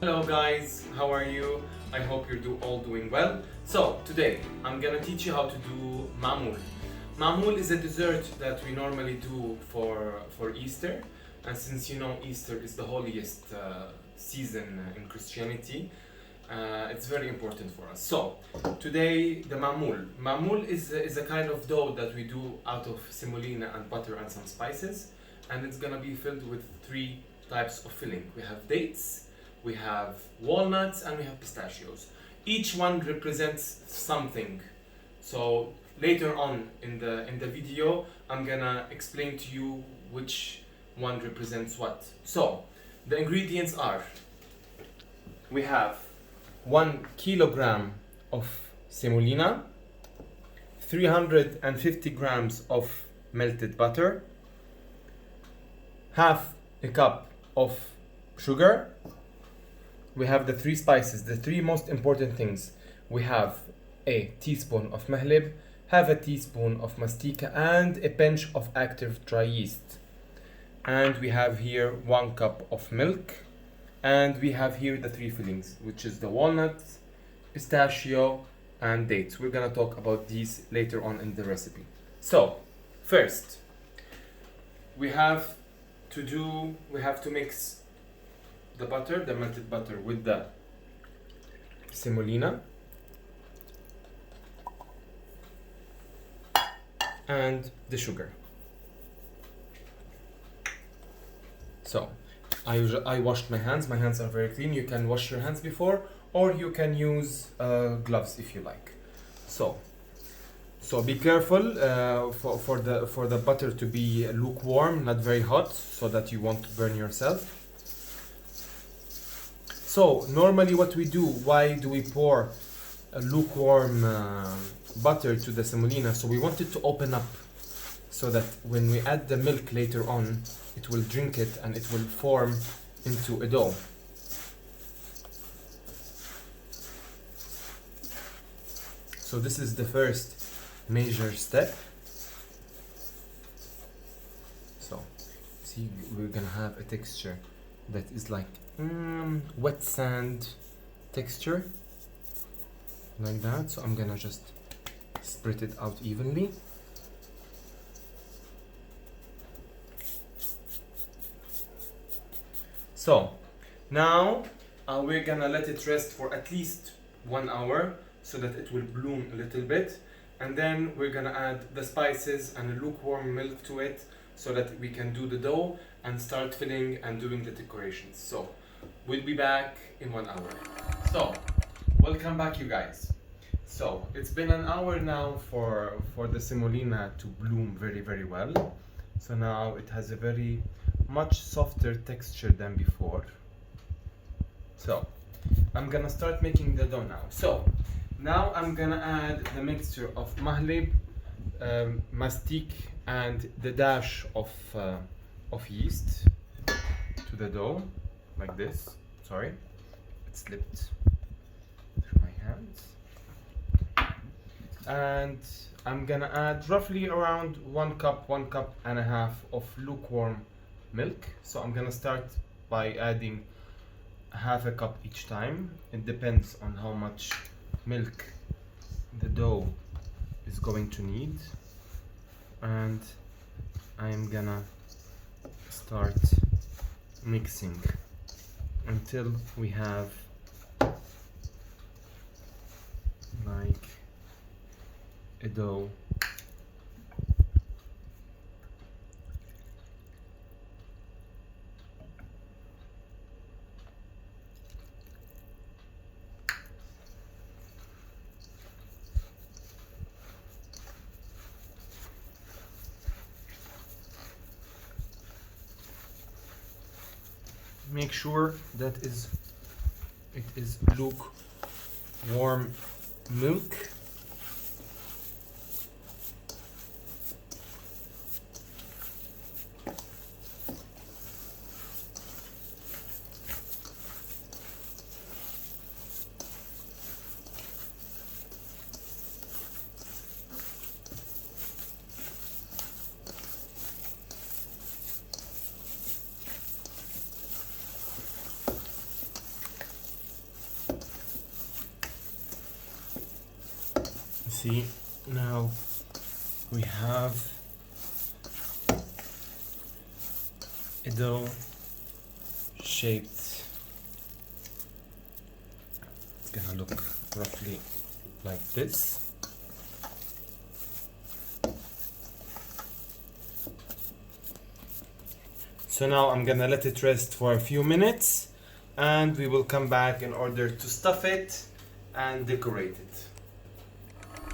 Hello guys, how are you? I hope you're all doing well. So today I'm gonna teach you how to do Maamoul. Maamoul is a dessert that we normally do for Easter, and since you know Easter is the holiest season in Christianity, it's very important for us. So today the Maamoul. Maamoul is a kind of dough that we do out of semolina and butter and some spices, and it's gonna be filled with three types of filling. We have dates, we have walnuts, and we have pistachios. Each one represents something. So later on in the video, I'm gonna explain to you which one represents what. So the ingredients are: we have 1 kilogram of semolina, 350 grams of melted butter, half a cup of sugar. We have the three spices, the three most important things. We have a teaspoon of mahlib, half a teaspoon of mastika, and a pinch of active dry yeast. And we have here 1 cup of milk. And we have here the three fillings, which is the walnuts, pistachio, and dates. We're gonna talk about these later on in the recipe. So, first, we have to mix the butter, the melted butter, with the semolina and the sugar. So I washed my hands. My hands are very clean. You can wash your hands before, or you can use gloves if you like. So be careful for the butter to be lukewarm, not very hot, so that you won't burn yourself. So normally what we do, why do we pour a lukewarm butter to the semolina? So we want it to open up, so that when we add the milk later on, it will drink it and it will form into a dough. So this is the first major step. So see, we're gonna have a texture that is like wet sand texture, like that. So I'm gonna just spread it out evenly. So now we're gonna let it rest for at least 1 hour so that it will bloom a little bit, and then we're gonna add the spices and a lukewarm milk to it so that we can do the dough and start filling and doing the decorations. So we'll be back in 1 hour. So welcome back, you guys. So it's been an hour now for the semolina to bloom very, very well. So now it has a very much softer texture than before. So I'm gonna start making the dough now. So now I'm gonna add the mixture of mahlib, mastic, and the dash of yeast to the dough, like this. Sorry, it slipped through my hands. And I'm gonna add roughly around 1 cup and a half of lukewarm milk. So I'm gonna start by adding half a cup each time. It depends on how much milk the dough is going to need, and I'm gonna start mixing until we have like a dough. Make sure that it is lukewarm milk. see, now we have a dough shaped. It's gonna look roughly like this. So now I'm gonna let it rest for a few minutes and we will come back in order to stuff it and decorate it.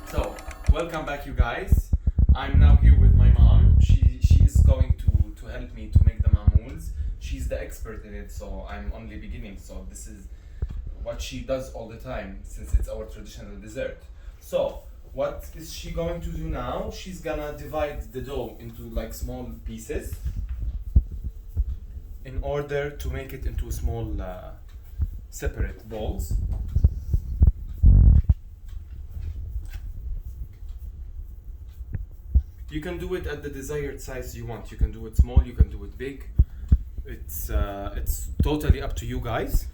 So, welcome back you guys. I'm now here with my mom. She is going to help me to make the Maamouls. She's the expert in it, so I'm only beginning. So this is what she does all the time since it's our traditional dessert. So, what is she going to do now? She's gonna divide the dough into like small pieces in order to make it into small separate balls. You can do it at the desired size you want. You can do it small, you can do it big. It's totally up to you guys.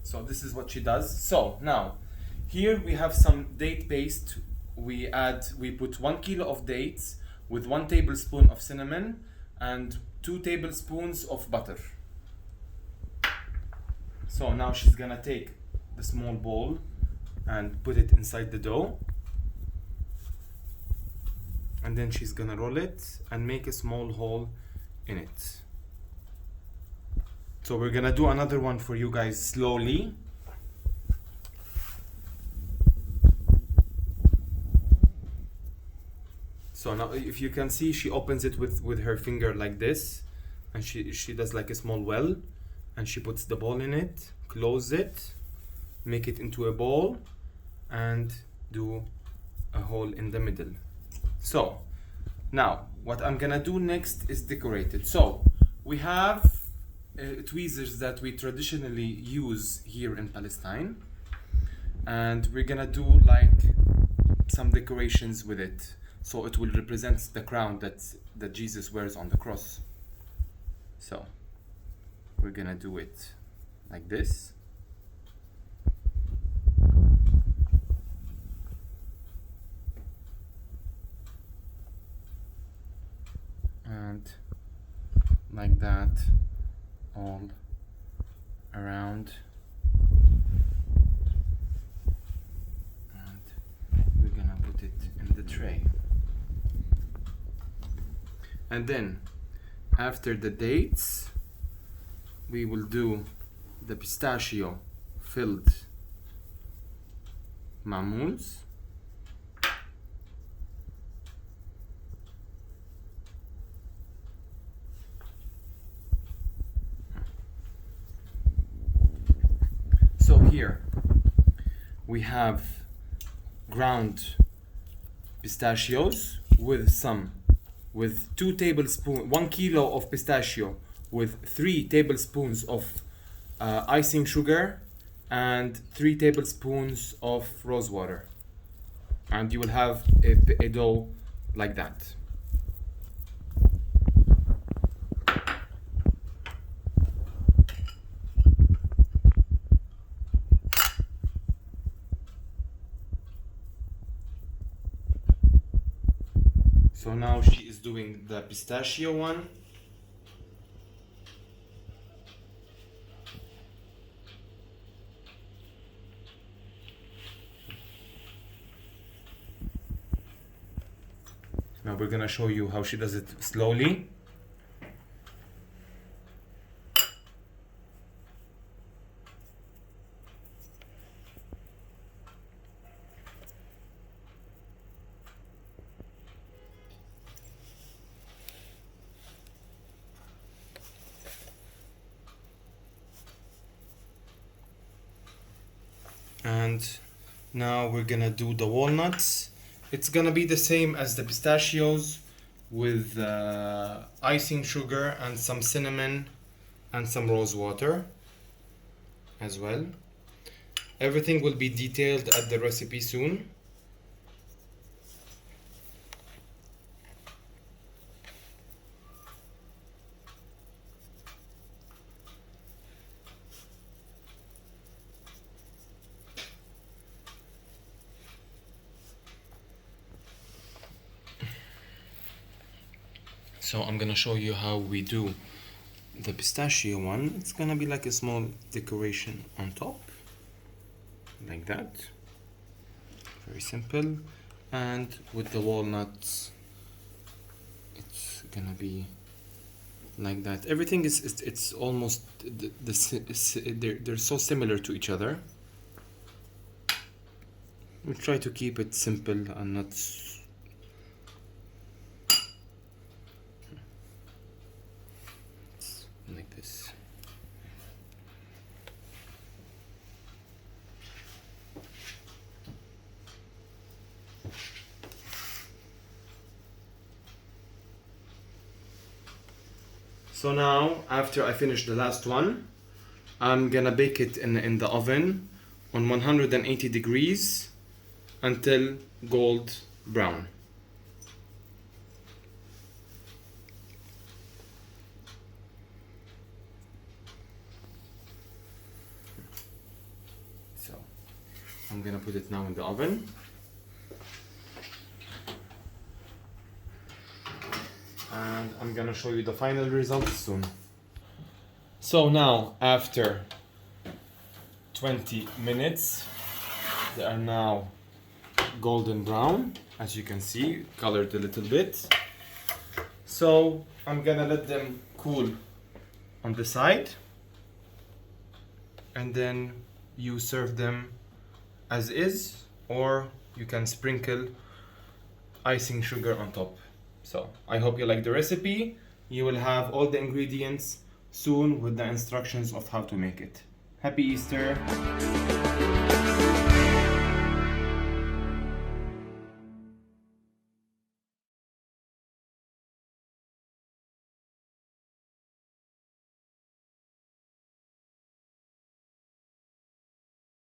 So this is what she does. So now, here we have some date paste. We put 1 kilo of dates with 1 tablespoon of cinnamon and 2 tablespoons of butter. So now she's gonna take the small bowl and put it inside the dough. And then she's gonna roll it and make a small hole in it. So we're gonna do another one for you guys slowly. So now if you can see, she opens it with her finger like this, and she does like a small well, and she puts the ball in it, close it, make it into a ball, and do a hole in the middle. So now what I'm gonna do next is decorate it. So we have tweezers that we traditionally use here in Palestine, and we're gonna do like some decorations with it, so it will represent the crown that Jesus wears on the cross. So we're gonna do it like this. And like that all around, and we're gonna put it in the tray. And then after the dates we will do the pistachio filled Maamouls. So here we have ground pistachios with 2 tablespoons, 1 kilo of pistachio with 3 tablespoons of icing sugar and 3 tablespoons of rose water, and you will have a dough like that. So now she is doing the pistachio one. Now we're gonna show you how she does it slowly. And now we're gonna do the walnuts. It's gonna be the same as the pistachios with icing sugar and some cinnamon and some rose water as well. Everything will be detailed at the recipe soon. So I'm gonna show you how we do the pistachio one. It's gonna be like a small decoration on top, like that. Very simple. And with the walnuts, it's gonna be like that. Everything is it's almost they're so similar to each other. We try to keep it simple and not like this. So now, after I finish the last one, I'm gonna bake it in the oven on 180 degrees until gold brown. So I'm gonna put it now in the oven. And I'm gonna show you the final results soon. So now, after 20 minutes, they are now golden brown, as you can see, colored a little bit. So I'm gonna let them cool on the side, and then you serve them as is, or you can sprinkle icing sugar on top. So I hope you like the recipe. You will have all the ingredients soon with the instructions of how to make it. Happy Easter!